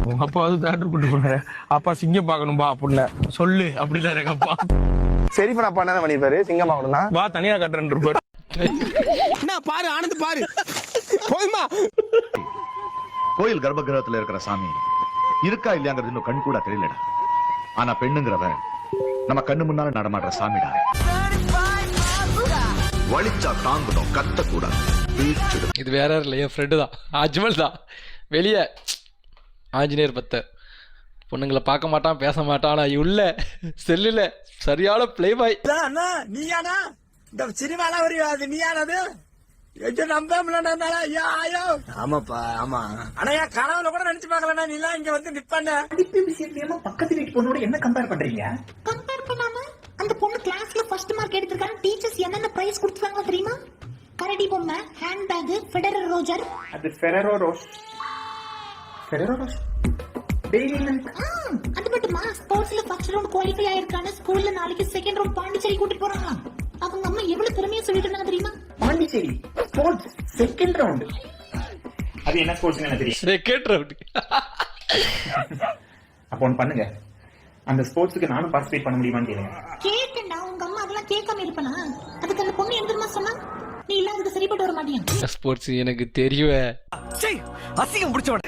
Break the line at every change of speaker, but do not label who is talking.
உங்க அப்பா வந்து தேட்டர் கூட்டு போனாரு. அப்பா சிங்கம் பாக்கணும்பா அப்படின்னு சொல்லு அப்படிதான் எங்க அப்பா.
சரிப்பா அப்பா என்ன பண்ணிருப்பாரு? சிங்கம் பாக்கணும்னா
வா தனியா கட்டுறேன் இருப்பாரு.
என்ன பாரு ஆனந்த் பாரு போதுமா.
கோயில் கர்ப்பகிரகத்துல இருக்கிற சாமி இருக்கா இல்லையாங்கிறது இன்னும் கண் கூட தெரியலடா. ஆனா பெண்ணுங்கிறவன் நம்ம கண்ணு முன்னால நடமாடுற சாமிடா. வலிச்சா தாங்கணும், கத்த கூடாது.
இது வேற இல்லை, என் ஃப்ரெண்டு தான், அஜ்மல் தான். வெளியே ஆஞ்சநேயர் பக்தர், பொண்ணுங்களை பார்க்க மாட்டான், பேச மாட்டான். ஆனா உள்ள செல்லுல சரியான பிளே பாய்.
நீயானா இந்த சினிமாலாம் வரையும் அது நீயானது ஆமாப்பா ஆமா. ஆனா என் கனவுல கூட நினைச்சு பாக்கலன்னா நீ எல்லாம் இங்க வந்து நிப்பான
விஷயத்தையும் பக்கத்து வீட்டு பொண்ணோட என்ன கம்பேர் பண்றீங்க? கம்பேர் பண்ணாம அந்த பொண்ணு கிளாஸ்ல ஃபர்ஸ்ட் மார்க் எடுத்திருக்காங்க. டீச்சர்ஸ் என்னென்ன பிரைஸ் கொடுத்தாங்க தெரியுமா? கரடி பொம்மை, ஹேண்ட் பேக், ஃபெடரர் ரோஜர்.
அது ஃபெரரோ ரோஸ். ஃபெரரோ ரோஸ்
அது மட்டுமா ஸ்போர்ட்ஸ்ல ஃபர்ஸ்ட் ரவுண்ட் குவாலிஃபை ஆயிருக்கான. ஸ்கூல்ல நாளைக்கு செகண்ட் ரவுண்ட் பாண்டிச்சேரி கூட்டி போறாங்க. அவங்க அம்மா எவ்வளவு பெருமையா சொல்லிட்டு இருந்தாங்க தெரியுமா?
Pondicherry sports second round. அது என்ன ஸ்போர்ட்ஸ் எனக்கு தெரியும்.
Second round.
அப்போ ஒன்று பண்ணுங்க, அந்த ஸ்போர்ட்ஸ்க்கு நானும் பார்ட்டிசிபேட் பண்ண முடியுமான்னு கேளுங்க.
கேட்டேன்டா, உங்க அம்மா அதெல்லாம் கேட்காம இருப்பனா? அதுக்கு அந்த பொண்ணு என்ன தெரியுமா சொன்னா? நீ இல்ல அதுக்கு சரிப்பட்டு வர மாட்டியா?
ஸ்போர்ட்ஸ் எனக்கு தெரியும்.
அசிங்கம் பிடிச்சவன்.